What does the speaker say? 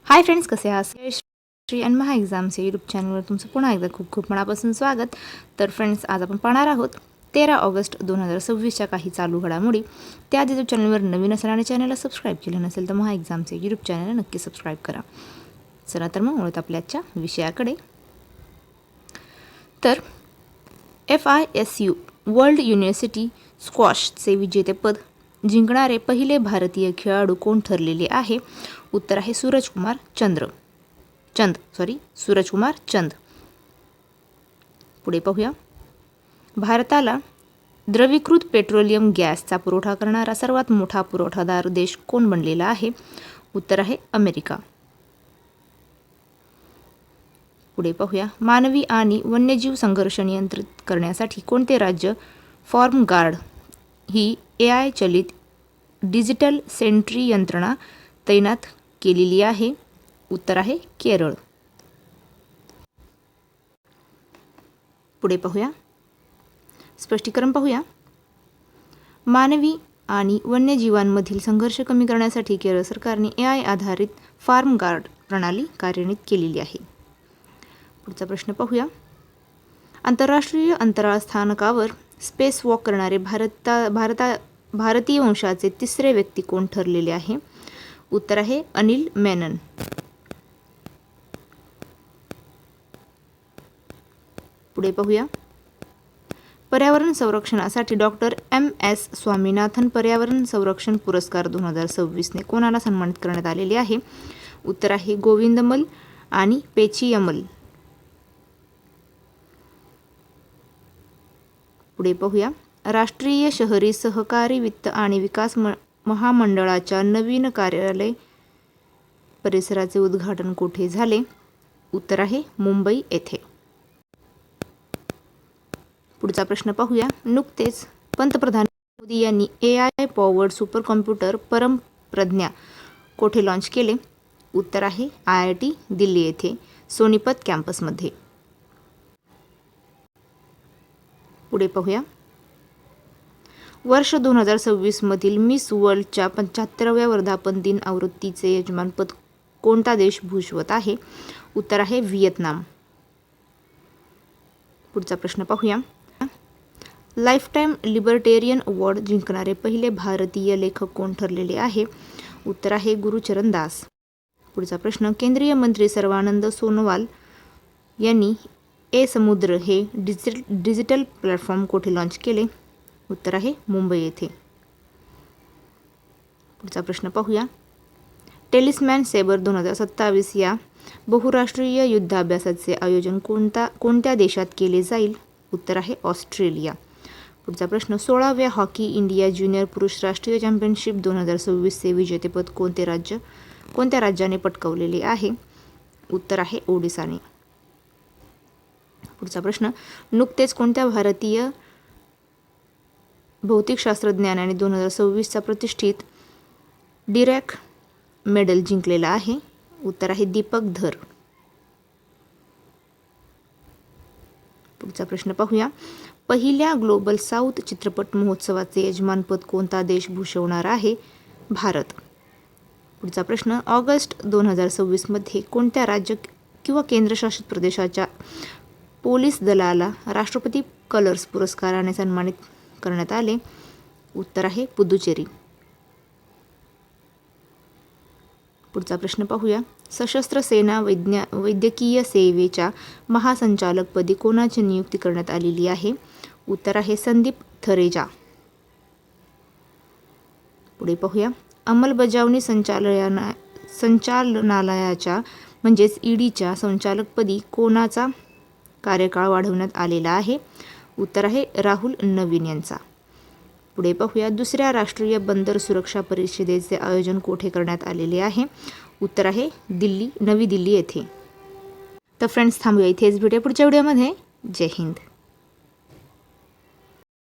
Hi friends, कसे आहात? श्री आणि महा एक्झाम्स या यूट्यूब चॅनलवर तुमचं पुन्हा एकदा खूप खूप मनापासून स्वागत. तर फ्रेंड्स, आज आपण पाहणार आहोत 13 ऑगस्ट 2026च्या काही चालू घडामोडी. त्याआधी जर चॅनलवर नवीन असेल आणि चॅनलला सबस्क्राईब केलं नसेल तर महा एक्झाम्स या यूट्यूब चॅनलला नक्की सबस्क्राईब करा. चला तर मग वळूयात आपल्या आजच्या विषयाकडे. तर FISU वर्ल्ड युनिव्हर्सिटी स्क्वॉशचे विजेतेपद जिंकणारे पहिले भारतीय खेळाडू कोण ठरलेले आहे? उत्तर आहे सूरजकुमार चंद. पुढे पाहूया. भारताला द्रवीकृत पेट्रोलियम गॅसचा पुरवठा करणारा सर्वात मोठा पुरवठादार देश कोण बनलेला आहे? उत्तर आहे अमेरिका. पुढे पाहूया. मानवी आणि वन्यजीव संघर्ष नियंत्रित करण्यासाठी कोणते राज्य फॉर्म गार्ड ही AI चलित डिजिटल सेंट्री यंत्रणा तैनात केलेली आहे? उत्तर आहे केरळ. पुढे पाहूया. स्पष्टीकरण पाहूया. मानवी आणि वन्यजीवांमधील संघर्ष कमी करण्यासाठी केरळ सरकारने AI आधारित फार्म गार्ड प्रणाली कार्यान्वित केलेली आहे. पुढचा प्रश्न पाहूया. आंतरराष्ट्रीय अंतराळ स्थानकावर स्पेस वॉक करणारे भारतीय वंशाचे तिसरे व्यक्ती कोण ठरलेले आहे? उत्तर आहे अनिल मेनन. पुढे पाहूया. पर्यावरण संरक्षणासाठी डॉक्टर MS स्वामीनाथन पर्यावरण संरक्षण पुरस्कार 2026ने कोणाला सन्मानित करण्यात आलेले आहे? उत्तर आहे गोविंदमल आणि पेचियमल. पुढे पाहूया. राष्ट्रीय शहरी सहकारी वित्त आणि विकास महामंडळाच्या नवीन कार्यालय परिसराचे उद्घाटन कोठे झाले? उत्तर आहे मुंबई येथे. पुढचा प्रश्न पाहूया. नुकतेच पंतप्रधान मोदी यांनी AI पॉवर्ड सुपर कॉम्प्युटर परम प्रज्ञा कोठे लॉन्च केले? उत्तर आहे IIT दिल्ली येथे सोनीपत कॅम्पसमध्ये. पुढे पाहूया. वर्ष 2026 मधील मिस वर्ल्डच्या 75व्या वर्धापन दिन आवृत्तीचे यजमानपद कोणता देश भूषवत आहे? उत्तर आहे व्हिएतनाम. पुढचा प्रश्न पाहूया. लाईफटाईम लिबर्टेरियन अवॉर्ड जिंकणारे पहिले भारतीय लेखक कोण ठरलेले आहे? उत्तर आहे गुरुचरण दास. पुढचा प्रश्न. केंद्रीय मंत्री सर्वानंद सोनोवाल यांनी समुद्र हे डिजिटल प्लॅटफॉर्म कोठे लॉन्च केले? उत्तर आहे मुंबई येथे. पुढचा प्रश्न पाहूया. टेलिस्मॅन सेबर 2027 या बहुराष्ट्रीय युद्धाभ्यासाचे आयोजन कोणत्या देशात केले जाईल? उत्तर आहे ऑस्ट्रेलिया. पुढचा प्रश्न. 16व्या हॉकी इंडिया ज्युनियर पुरुष राष्ट्रीय चॅम्पियनशिप 2026चे विजेतेपद कोणत्या राज्याने पटकावलेले आहे? उत्तर आहे ओडिसाने. पुढचा प्रश्न. नुकतेच कोणत्या भारतीय भौतिकशास्त्रज्ञानाने 2026चा प्रतिष्ठित डिरॅक मेडल जिंकलेला आहे? उत्तर आहे दीपक धर. पुढचा प्रश्न पाहूया. पहिल्या ग्लोबल साऊथ चित्रपट महोत्सवाचे यजमानपद कोणता देश भूषवणार आहे? भारत. पुढचा प्रश्न. ऑगस्ट 2026 मध्ये कोणत्या राज्य किंवा केंद्रशासित प्रदेशाच्या पोलीस दलाला राष्ट्रपती कलर्स पुरस्काराने सन्मानित करण्यात आले? उत्तर आहे पुदुचेरी. पुढचा प्रश्न पाहूया. सशस्त्र सेना वैद्यकीय सेवेच्या महासंचालकपदी कोणाची नियुक्ती करण्यात आलेली आहे? उत्तर आहे संदीप थरेजा. पुढे पाहूया. अंमलबजावणी संचालनालयाच्या म्हणजेच EDच्या संचालकपदी कोणाचा कार्यकाळ वाढवण्यात आलेला आहे? उत्तर आहे राहुल नवीन यांचा. पुढे पाहूया. दुसऱ्या राष्ट्रीय बंदर सुरक्षा परिषदेचे आयोजन कोठे करण्यात आलेले आहे? उत्तर आहे नवी दिल्ली येथे. तर फ्रेंड्स, थांबूया इथेच. भेटूया पुढच्या व्हिडिओमध्ये. जय हिंद.